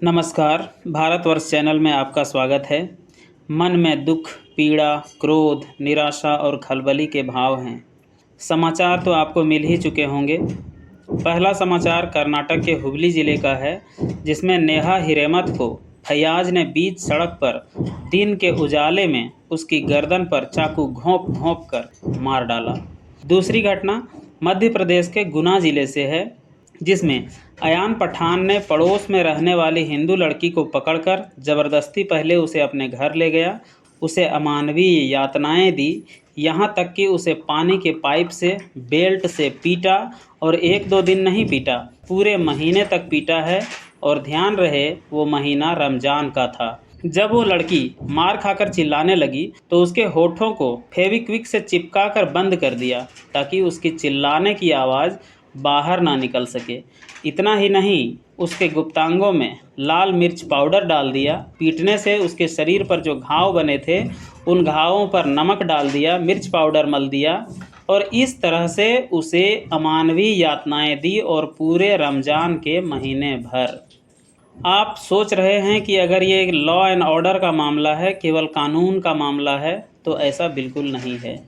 नमस्कार। भारतवर्ष चैनल में आपका स्वागत है। मन में दुख, पीड़ा, क्रोध, निराशा और खलबली के भाव हैं। समाचार तो आपको मिल ही चुके होंगे। पहला समाचार कर्नाटक के हुबली ज़िले का है, जिसमें नेहा हिरेमत को फैयाज ने बीच सड़क पर दिन के उजाले में उसकी गर्दन पर चाकू घोंप घोंप कर मार डाला। दूसरी घटना मध्य प्रदेश के गुना ज़िले से है, जिसमें अयान पठान ने पड़ोस में रहने वाली हिंदू लड़की को पकड़कर ज़बरदस्ती पहले उसे अपने घर ले गया, उसे अमानवीय यातनाएं दी, यहाँ तक कि उसे पानी के पाइप से, बेल्ट से पीटा और एक दो दिन नहीं पीटा, पूरे महीने तक पीटा है। और ध्यान रहे, वो महीना रमज़ान का था। जब वो लड़की मार खाकर चिल्लाने लगी तो उसके होठों को फेविक्विक से चिपका कर बंद कर दिया, ताकि उसकी चिल्लाने की आवाज़ बाहर ना निकल सके। इतना ही नहीं, उसके गुप्तांगों में लाल मिर्च पाउडर डाल दिया। पीटने से उसके शरीर पर जो घाव बने थे, उन घावों पर नमक डाल दिया, मिर्च पाउडर मल दिया और इस तरह से उसे अमानवीय यातनाएं दी, और पूरे रमज़ान के महीने भर। आप सोच रहे हैं कि अगर ये लॉ एंड ऑर्डर का मामला है, केवल कानून का मामला है, तो ऐसा बिल्कुल नहीं है।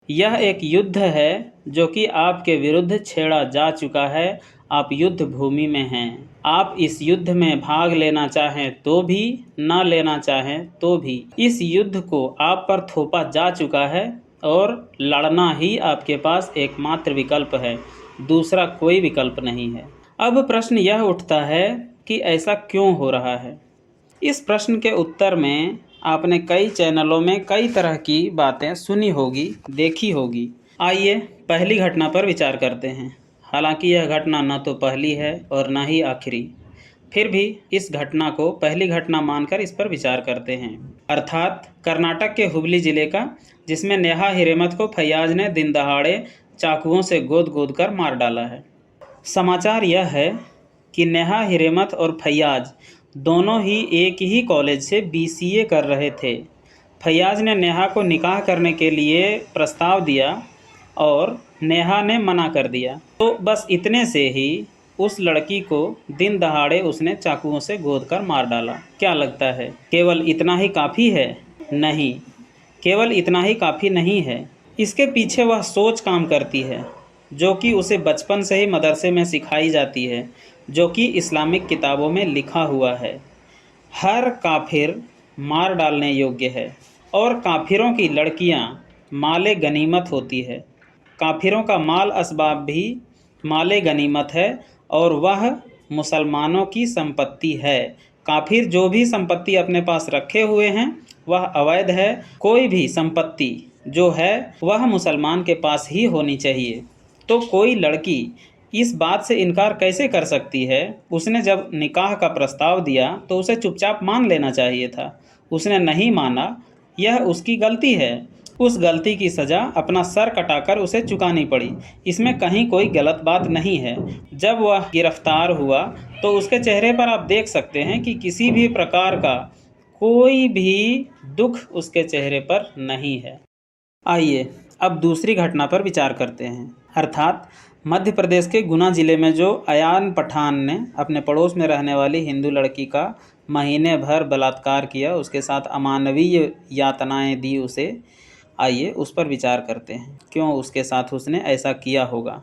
यह एक युद्ध है जो कि आपके विरुद्ध छेड़ा जा चुका है। आप युद्ध भूमि में हैं। आप इस युद्ध में भाग लेना चाहें तो भी, ना लेना चाहें तो भी, इस युद्ध को आप पर थोपा जा चुका है और लड़ना ही आपके पास एकमात्र विकल्प है। दूसरा कोई विकल्प नहीं है। अब प्रश्न यह उठता है कि ऐसा क्यों हो रहा है। इस प्रश्न के उत्तर में आपने कई चैनलों में कई तरह की बातें सुनी होगी, देखी होगी। आइए पहली घटना पर विचार करते हैं। हालांकि यह घटना न तो पहली है और न ही आखिरी, फिर भी इस घटना को पहली घटना मानकर इस पर विचार करते हैं। अर्थात कर्नाटक के हुबली ज़िले का, जिसमें नेहा हिरेमत को फैयाज ने दिन दहाड़े चाकुओं से गोद गोद कर मार डाला है। समाचार यह है कि नेहा हिरेमत और फैयाज दोनों ही एक ही कॉलेज से BCA कर रहे थे। फैयाज ने नेहा को निकाह करने के लिए प्रस्ताव दिया और नेहा ने मना कर दिया। तो बस इतने से ही उस लड़की को दिन दहाड़े उसने चाकुओं से गोद कर मार डाला। क्या लगता है केवल इतना ही काफ़ी है? नहीं, केवल इतना ही काफ़ी नहीं है। इसके पीछे वह सोच काम करती है जो कि उसे बचपन से ही मदरसे में सिखाई जाती है, जो कि इस्लामिक किताबों में लिखा हुआ है। हर काफिर मार डालने योग्य है और काफिरों की लड़कियां माले गनीमत होती है। काफिरों का माल असबाब भी माले गनीमत है और वह मुसलमानों की संपत्ति है। काफिर जो भी संपत्ति अपने पास रखे हुए हैं वह अवैध है। कोई भी संपत्ति जो है वह मुसलमान के पास ही होनी चाहिए। तो कोई लड़की इस बात से इनकार कैसे कर सकती है? उसने जब निकाह का प्रस्ताव दिया तो उसे चुपचाप मान लेना चाहिए था। उसने नहीं माना, यह उसकी गलती है। उस गलती की सज़ा अपना सर कटाकर उसे चुकानी पड़ी। इसमें कहीं कोई गलत बात नहीं है। जब वह गिरफ्तार हुआ तो उसके चेहरे पर आप देख सकते हैं कि किसी भी प्रकार का कोई भी दुख उसके चेहरे पर नहीं है। आइए अब दूसरी घटना पर विचार करते हैं। अर्थात मध्य प्रदेश के गुना ज़िले में जो अयान पठान ने अपने पड़ोस में रहने वाली हिंदू लड़की का महीने भर बलात्कार किया, उसके साथ अमानवीय यातनाएं दी उसे। आइए उस पर विचार करते हैं, क्यों उसके साथ उसने ऐसा किया होगा।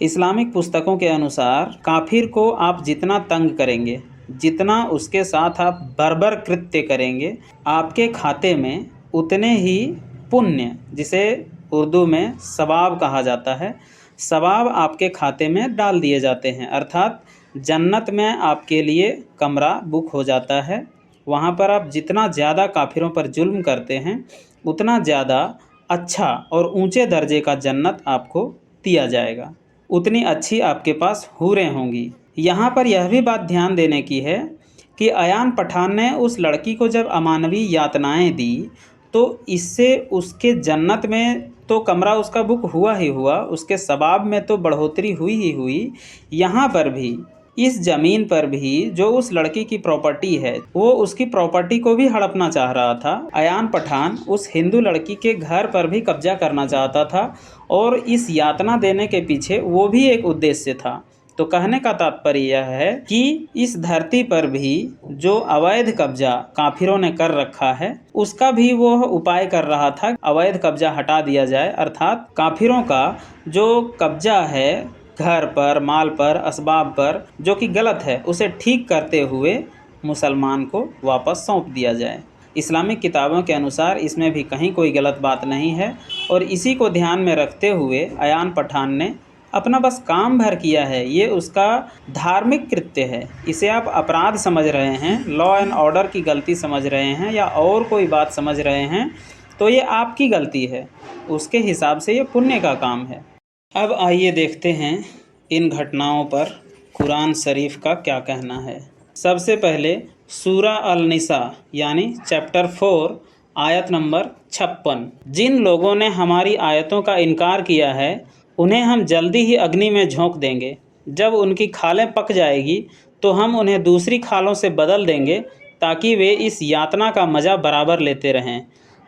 इस्लामिक पुस्तकों के अनुसार काफिर को आप जितना तंग करेंगे, जितना उसके साथ आप बर्बर कृत्य करेंगे, आपके खाते में उतने ही पुण्य, जिसे उर्दू में सवाब कहा जाता है, सवाब आपके खाते में डाल दिए जाते हैं। अर्थात जन्नत में आपके लिए कमरा बुक हो जाता है। वहाँ पर आप जितना ज़्यादा काफिरों पर जुल्म करते हैं, उतना ज़्यादा अच्छा और ऊंचे दर्जे का जन्नत आपको दिया जाएगा। उतनी अच्छी आपके पास हूरें होंगी। यहाँ पर यह भी बात ध्यान देने की है कि अयान पठान ने उस लड़की को जब अमानवीय यातनाएं दी, तो इससे उसके जन्नत में तो कमरा उसका बुक हुआ ही हुआ, उसके सवाब में तो बढ़ोतरी हुई ही हुई। यहाँ पर भी, इस ज़मीन पर भी जो उस लड़की की प्रॉपर्टी है, वो उसकी प्रॉपर्टी को भी हड़पना चाह रहा था। अयान पठान उस हिंदू लड़की के घर पर भी कब्जा करना चाहता था और इस यातना देने के पीछे वो भी एक उद्देश्य था तो कहने का तात्पर्य यह है कि इस धरती पर भी जो अवैध कब्जा काफिरों ने कर रखा है, उसका भी वो उपाय कर रहा था, अवैध कब्जा हटा दिया जाए। अर्थात काफिरों का जो कब्जा है घर पर, माल पर, असबाब पर, जो कि गलत है, उसे ठीक करते हुए मुसलमान को वापस सौंप दिया जाए। इस्लामिक किताबों के अनुसार इसमें भी कहीं कोई गलत बात नहीं है, और इसी को ध्यान में रखते हुए अयान पठान ने अपना बस काम भर किया है। ये उसका धार्मिक कृत्य है। इसे आप अपराध समझ रहे हैं, लॉ एंड ऑर्डर की गलती समझ रहे हैं, या और कोई बात समझ रहे हैं, तो ये आपकी गलती है। उसके हिसाब से ये पुण्य का काम है। अब आइए देखते हैं इन घटनाओं पर कुरान शरीफ का क्या कहना है। सबसे पहले सूरा अल-निसा यानी चैप्टर 4 आयत नंबर 56। जिन लोगों ने हमारी आयतों का इनकार किया है, उन्हें हम जल्दी ही अग्नि में झोंक देंगे। जब उनकी खालें पक जाएगी तो हम उन्हें दूसरी खालों से बदल देंगे, ताकि वे इस यातना का मज़ा बराबर लेते रहें।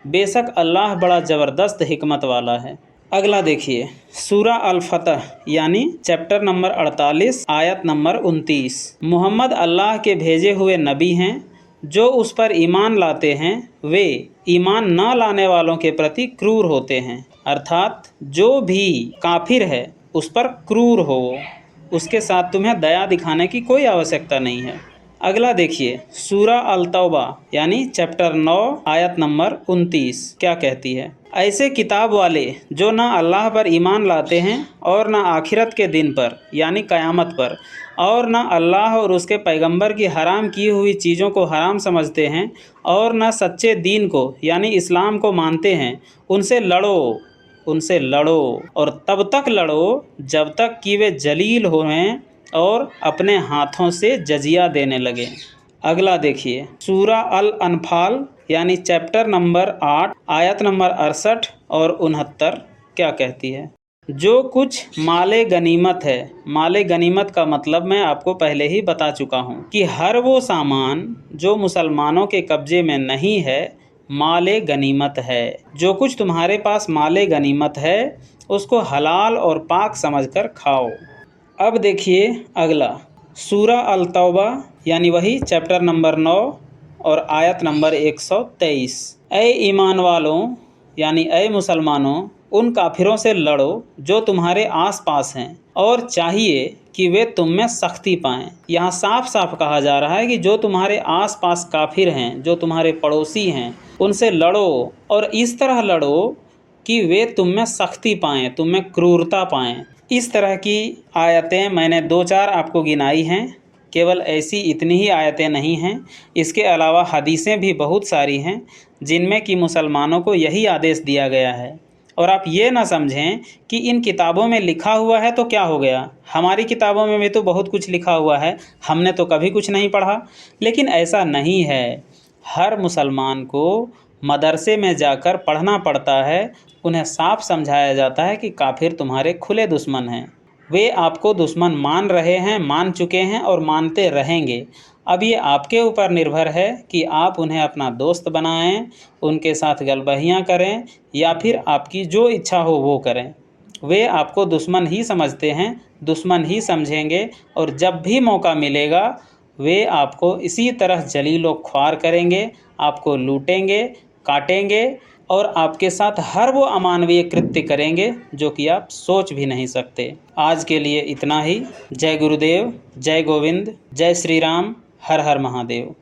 बेशक अल्लाह बड़ा ज़बरदस्त हिकमत वाला है। अगला देखिए, सूरा अल-फतह यानी चैप्टर नंबर 48 आयत नंबर 29। मोहम्मद अल्लाह के भेजे हुए नबी हैं। जो उस पर ईमान लाते हैं वे ईमान न लाने वालों के प्रति क्रूर होते हैं। अर्थात जो भी काफिर है उस पर क्रूर हो, उसके साथ तुम्हें दया दिखाने की कोई आवश्यकता नहीं है। अगला देखिए, सूरा अल-तौबा यानी चैप्टर 9 आयत नंबर 29 क्या कहती है। ऐसे किताब वाले जो ना अल्लाह पर ईमान लाते हैं और ना आखिरत के दिन पर यानी क़यामत पर, और ना अल्लाह और उसके पैगंबर की हराम की हुई चीज़ों को हराम समझते हैं, और ना सच्चे दीन को यानी इस्लाम को मानते हैं, उनसे लड़ो और तब तक लड़ो जब तक कि वे जलील हों और अपने हाथों से जजिया देने लगे। अगला देखिए, सूरा अल-अनफाल यानी चैप्टर नंबर 8 आयत नंबर 68 और 69 क्या कहती है। जो कुछ माले गनीमत है, माले गनीमत का मतलब मैं आपको पहले ही बता चुका हूँ कि हर वो सामान जो मुसलमानों के कब्जे में नहीं है, माले गनीमत है। जो कुछ तुम्हारे पास माले गनीमत है, उसको हलाल और पाक समझकर खाओ। अब देखिए अगला, सूरा अल-तौबा यानी वही चैप्टर नंबर 9 और आयत नंबर 123। ऐ ईमान वालों यानी ऐ मुसलमानों, उन काफिरों से लड़ो जो तुम्हारे आसपास हैं, और चाहिए कि वे तुम में सख्ती पाएँ। यहाँ साफ साफ कहा जा रहा है कि जो तुम्हारे आसपास काफिर हैं, जो तुम्हारे पड़ोसी हैं, उनसे लड़ो, और इस तरह लड़ो कि वे तुम में सख्ती पाएँ, तुम में क्रूरता पाएँ। इस तरह की आयतें मैंने 2-4 आपको गिनाई हैं। केवल ऐसी इतनी ही आयतें नहीं हैं, इसके अलावा हदीसें भी बहुत सारी हैं जिनमें कि मुसलमानों को यही आदेश दिया गया है। और आप ये ना समझें कि इन किताबों में लिखा हुआ है तो क्या हो गया, हमारी किताबों में भी तो बहुत कुछ लिखा हुआ है, हमने तो कभी कुछ नहीं पढ़ा। लेकिन ऐसा नहीं है। हर मुसलमान को मदरसे में जाकर पढ़ना पड़ता है। उन्हें साफ समझाया जाता है कि काफिर तुम्हारे खुले दुश्मन हैं, वे आपको दुश्मन मान रहे हैं, मान चुके हैं और मानते रहेंगे। अब ये आपके ऊपर निर्भर है कि आप उन्हें अपना दोस्त बनाएं, उनके साथ गलबहियाँ करें, या फिर आपकी जो इच्छा हो वो करें। वे आपको दुश्मन ही समझते हैं, दुश्मन ही समझेंगे, और जब भी मौका मिलेगा वे आपको इसी तरह जलील व ख्वार करेंगे, आपको लूटेंगे, काटेंगे, और आपके साथ हर वो अमानवीय कृत्य करेंगे जो कि आप सोच भी नहीं सकते। आज के लिए इतना ही। जय गुरुदेव, जय गोविंद, जय श्री राम, हर हर महादेव।